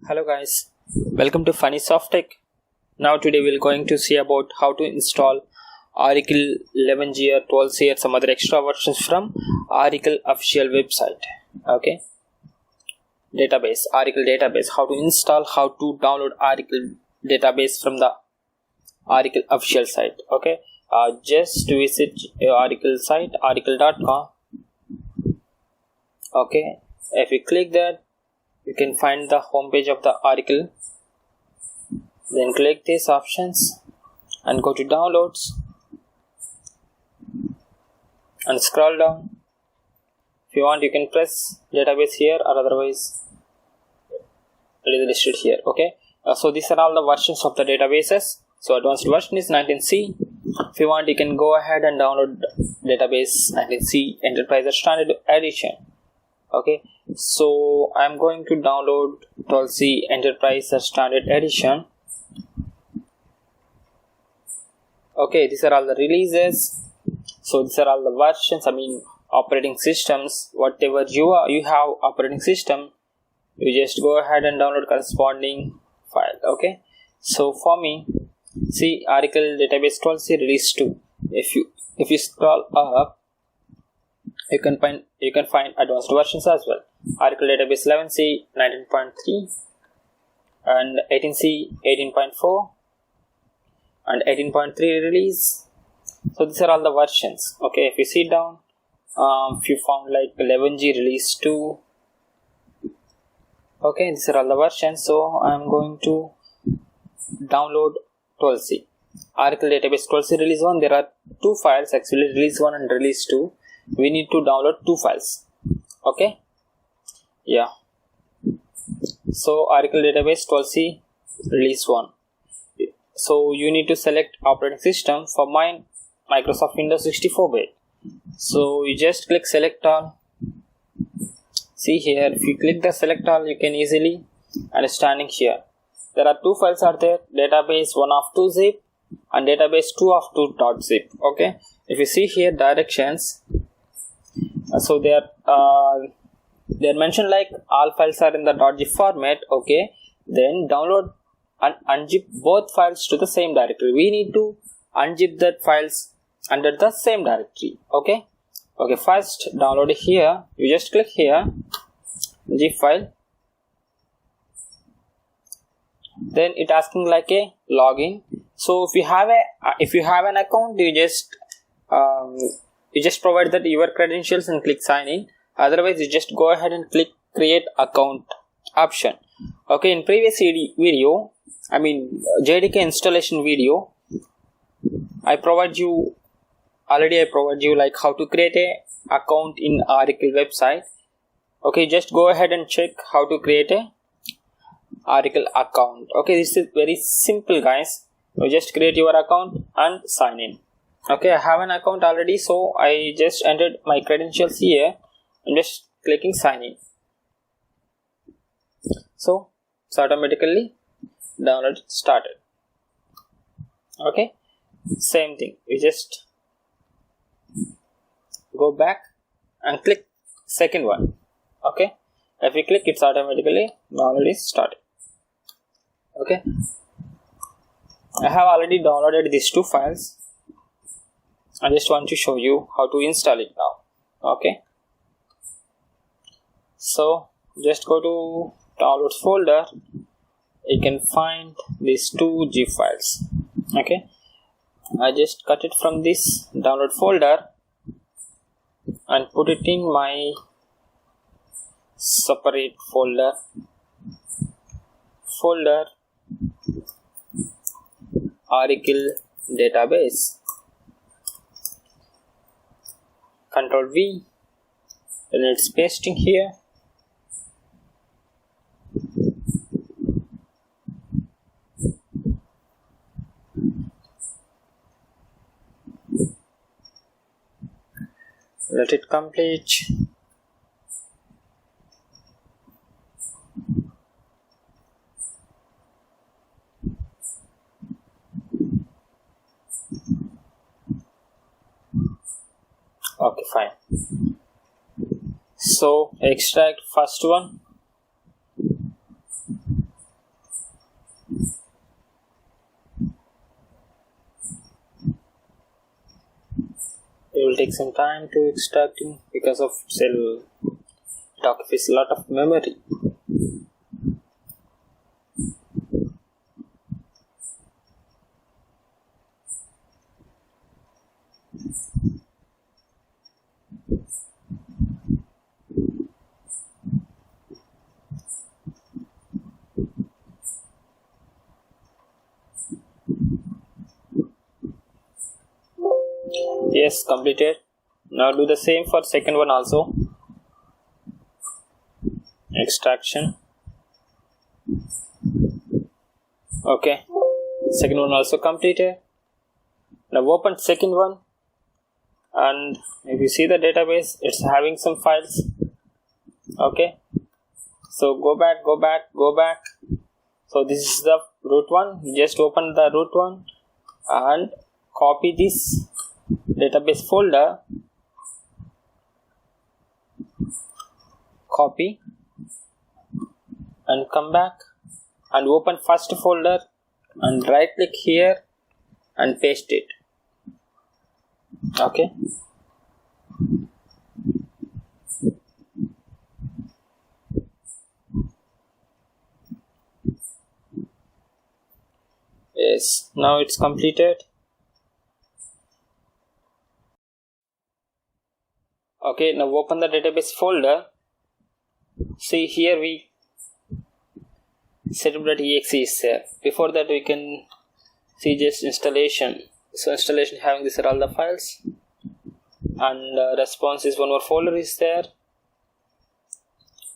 Hello guys, welcome to Phani Soft Tech. Now today we're going to see about how to install Oracle 11G or 12C or some other extra versions from Oracle official website. Okay, Oracle database, how to install, how to download Oracle database from the Oracle official site. Okay, just visit Oracle site, oracle.com. Okay, if you click that, you can find the home page of the Oracle. Then click these options and go to downloads and scroll down. If you want, you can press database here, or otherwise it is listed here. Okay, so these are all the versions of the databases. So advanced version is 19C. If you want, you can go ahead and download database 19C Enterprise or Standard Edition. Okay, so I'm going to download 12C Enterprise or Standard Edition. Okay, these are all the releases. So these are all the versions, operating systems. Whatever you have operating system, you just go ahead and download corresponding file. Okay, so for me, see Oracle database 12C release 2. If you scroll up, you can find advanced versions as well. Oracle database 11C 19.3 and 18C 18.4 and 18.3 release. So these are all the versions. Okay, if you see down, if you found like 11G release 2. Okay, these are all the versions. So I'm going to download 12C Oracle database 12C release 1. There are two files actually, release 1 and release 2. We need to download two files. Okay, yeah, so Oracle database 12C release 1. So you need to select operating system. For mine, Microsoft Windows 64-bit. So you just click select all. See here, if you click the select all, you can easily understanding here. There are two files are there, database 1 of 2 zip and database 2 of 2.zip. Okay, if you see here directions, so they are mentioned like all files are in the .zip format. Okay, then download and unzip both files to the same directory. We need to unzip that files under the same directory. Okay, first download here. You just click here, zip file. Then it asking like a login. So if you have an account, you just provide that your credentials and click sign in. Otherwise, you just go ahead and click create account option. Okay, in previous video, JDK installation video, I provide you like how to create a account in Oracle website. Okay, just go ahead and check how to create a Oracle account. Okay, this is very simple, guys. You just create your account and sign in. Okay, I have an account already, so I just entered my credentials here. I'm just clicking sign in. So it's automatically download started. Okay, same thing. You just go back and click second one. Okay, if you click, it's automatically download is started. Okay, I have already downloaded these two files. I just want to show you how to install it now. Okay, so just go to downloads folder. You can find these two zip files. Okay, I just cut it from this download folder and put it in my separate folder Oracle database. Control V, then it's pasting here. Let it complete. Okay, fine. So extract first one, It will take some time to extracting because of cell talk is a lot of memory. Yes, completed. Now do the same for second one also. Extraction. Okay, second one also completed. Now open second one, and if you see the database, it's having some files. Okay, so go back. So this is the root one. Just open the root one and copy this database folder, copy and come back and open first folder and right click here and paste it. Okay, yes, now it's completed. Okay, now open the database folder. See here we setup.exe is there. Before that we can see just installation. So installation having these are all the files, and response is one more folder is there,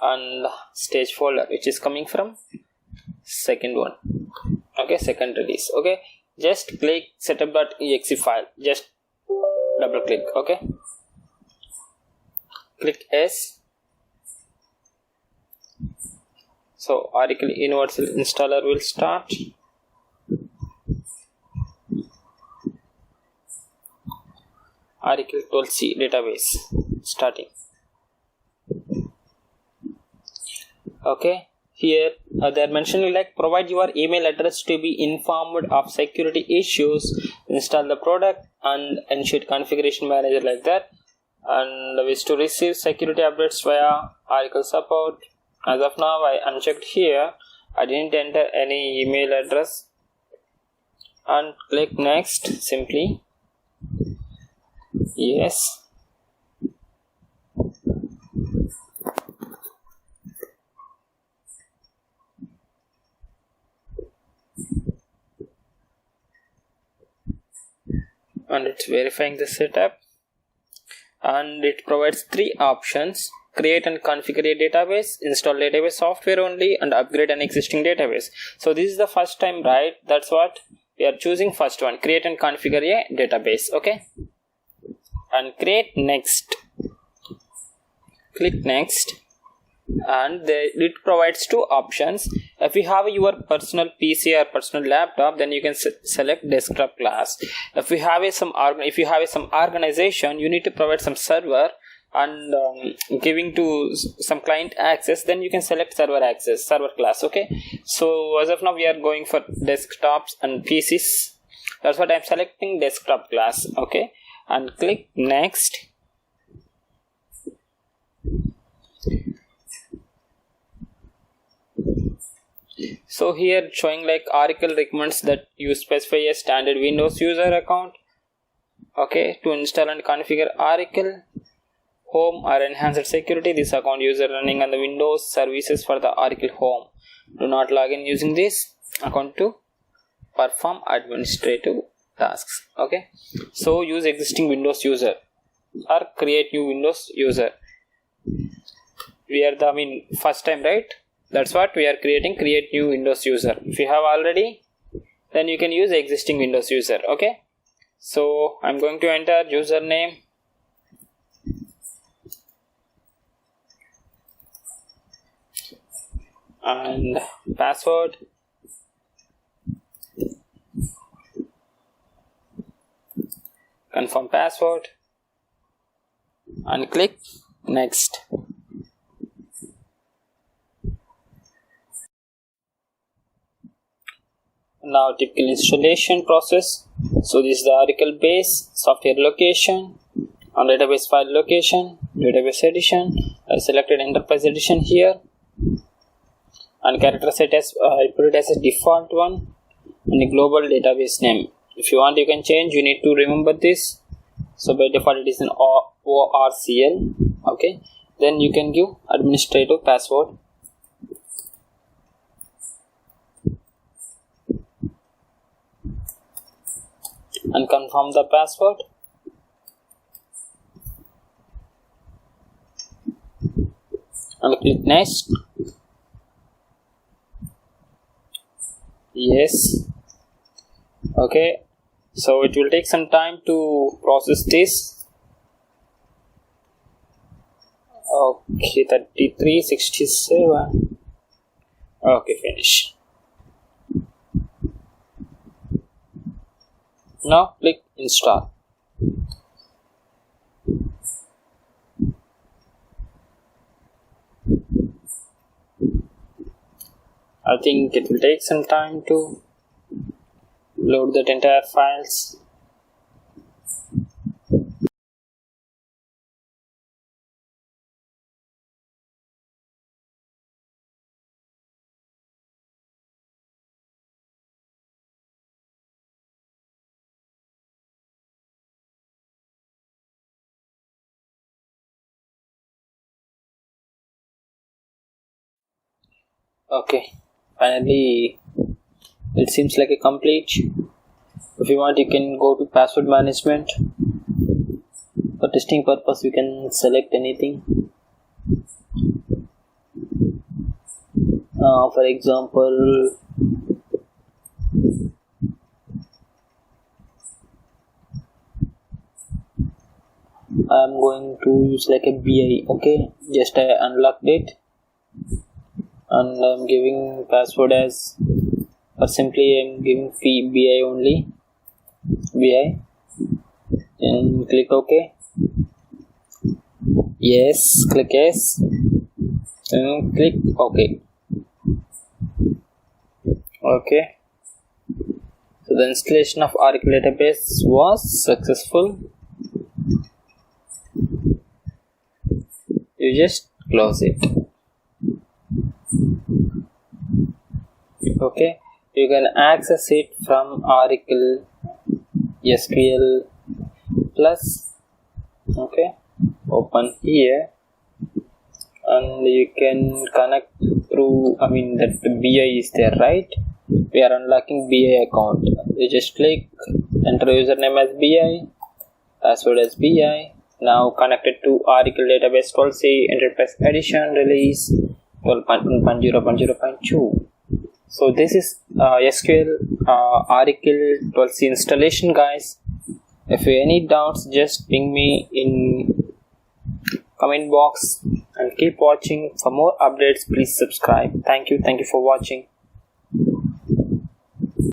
and stage folder which is coming from second one. Okay, second release. Okay, just click setup.exe file, just double click. Okay, click S. So Oracle Universal Installer will start. Oracle 12c database starting. Okay, here they are mentioning like provide your email address to be informed of security issues, install the product and ensure configuration manager like that, and wish to receive security updates via Oracle support. As of now I unchecked here, I didn't enter any email address, and click next simply. Yes, and it's verifying the setup, and it provides three options: create and configure a database, install database software only, and upgrade an existing database. So this is the first time, right? That's what we are choosing. First one, create and configure a database. Okay, and create next. Click next, and it provides two options. If you have your personal PC or personal laptop, then you can select desktop class. If you have some organization, you need to provide some server and giving to some client access, then you can select server class. Okay, so as of now we are going for desktops and PCs. That's what I'm selecting, desktop class. Okay, and click next. So here showing like Oracle recommends that you specify a standard Windows user account, okay, to install and configure Oracle Home or enhanced security. This account user running on the Windows services for the Oracle Home. Do not log in using this account to perform administrative tasks. Okay, so use existing Windows user or create new Windows user. We are the first time, right? That's what we are creating. Create new Windows user. If you have already, then you can use existing Windows user. Okay, so I'm going to enter username, and password, confirm password, and click next. Now typical installation process. So this is the Oracle base, software location, on database file location, database edition. I selected enterprise edition here, and character set as I put it as a default one, and the global database name. If you want, you can change. You need to remember this. So by default it is an ORCL. Okay, then you can give administrative password. And confirm the password. And click next. Yes. Okay, so it will take some time to process this. Okay, 3367. Okay, finish. Now click install. I think it will take some time to load that entire files. Okay, finally it seems like a complete. If you want, you can go to password management. For testing purpose, you can select anything. For example, I am going to use like a BI. Okay, just I unlocked it, and I'm giving password as, or simply I'm giving BI only. BI, and click OK. Yes, click yes, and click OK. Okay, so the installation of Oracle database was successful. You just close it. Okay, you can access it from Oracle SQL Plus. Okay, open here, and you can connect through, that BI is there, right? We are unlocking BI account. You just click, enter username as BI, password as BI. Now connected to Oracle database 12c enterprise edition release 12.1.0.0.2. So this is SQL Oracle 12c installation, guys. If you have any doubts, just ping me in comment box, and keep watching. For more updates, please subscribe. Thank you for watching.